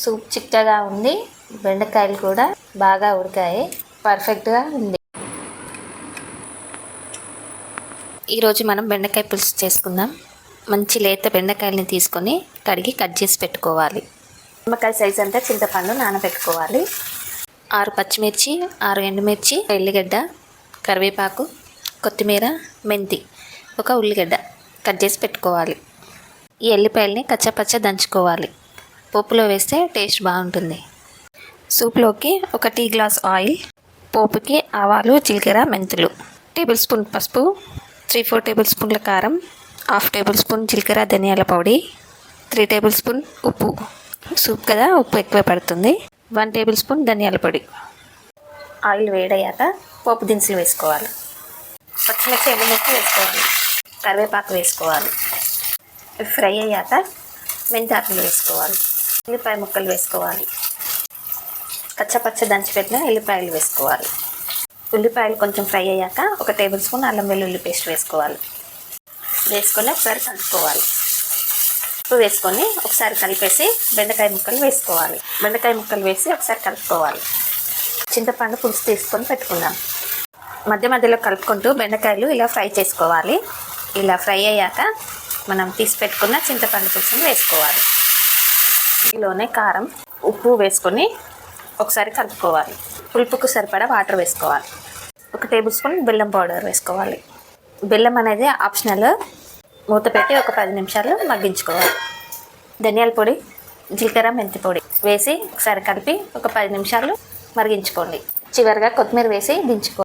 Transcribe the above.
Soup చిక్కగా ఉంది. బెండకాయలు కూడా బాగా ఉడికాయి. పర్ఫెక్ట్గా ఉంది. ఈరోజు మనం బెండకాయ పులుసు చేసుకుందాం. మంచి లేత బెండకాయలని తీసుకొని కడిగి కట్ చేసి పెట్టుకోవాలి. నిమ్మకాయ సైజ్ అంతా చింతపండు నానబెట్టుకోవాలి. 6 పచ్చిమిర్చి, 6 ఎండుమిర్చి, ఎల్లిగడ్డ, కరివేపాకు, కొత్తిమీర, మెంతి, ఒక ఉల్లిగడ్డ కట్ చేసి పెట్టుకోవాలి. ఈ ఎల్లిపాయలని కచ్చపచ్చ దంచుకోవాలి. పోపులో వేస్తే టేస్ట్ బాగుంటుంది. సూప్లోకి 1 టీ గ్లాస్ ఆయిల్, పోపుకి ఆవాలు, జీలకర్ర, మెంతులు, టేబుల్ స్పూన్ పసుపు, 3-4 టేబుల్ స్పూన్ల కారం, 1/2 టేబుల్ స్పూన్ జీలకర్ర ధనియాల పొడి, 3 టేబుల్ స్పూన్ ఉప్పు. సూప్ కదా, ఉప్పు ఎక్కువ పడుతుంది. 1 టేబుల్ స్పూన్ ధనియాల పొడి. ఆయిల్ వేడయ్యాక పోపు దినుసులు వేసుకోవాలి. పచ్చిమిర్చి, ఎండుమిర్చి వేసుకోవాలి. కరివేపాకు వేసుకోవాలి. ఫ్రై అయ్యాక మెంతాకులు వేసుకోవాలి. ఉల్లిపాయ ముక్కలు వేసుకోవాలి. కచ్చపచ్చ దంచిపెట్టిన ఎల్లిపాయలు వేసుకోవాలి. ఉల్లిపాయలు కొంచెం ఫ్రై అయ్యాక 1 టేబుల్ స్పూన్ అల్లం వెల్లుల్లి పేస్ట్ వేసుకోవాలి. వేసుకొని ఒకసారి కలుపుకోవాలి. ఉప్పు వేసుకొని ఒకసారి కలిపేసి బెండకాయ ముక్కలు వేసుకోవాలి. బెండకాయ ముక్కలు వేసి ఒకసారి కలుపుకోవాలి. చింతపండు పులుసు తీసుకొని పెట్టుకుందాం. మధ్య మధ్యలో కలుపుకుంటూ బెండకాయలు ఇలా ఫ్రై చేసుకోవాలి. ఇలా ఫ్రై అయ్యాక మనం తీసి పెట్టుకున్న చింతపండు పులుసుని వేసుకోవాలి. ఇందులోనే కారం, ఉప్పు వేసుకొని ఒకసారి కలుపుకోవాలి. పులుపుకు సరిపడా వాటర్ వేసుకోవాలి. 1 టేబుల్ స్పూన్ బెల్లం పౌడర్ వేసుకోవాలి. బెల్లం అనేది ఆప్షనల్. మూత పెట్టి ఒక 10 నిమిషాలు మగ్గించుకోవాలి. ధనియాల పొడి, జీలకర్ర, మెంతి పొడి వేసి ఒకసారి కలిపి ఒక 10 నిమిషాలు మరిగించుకోండి. చివరిగా కొత్తిమీర వేసి దించుకోవాలి.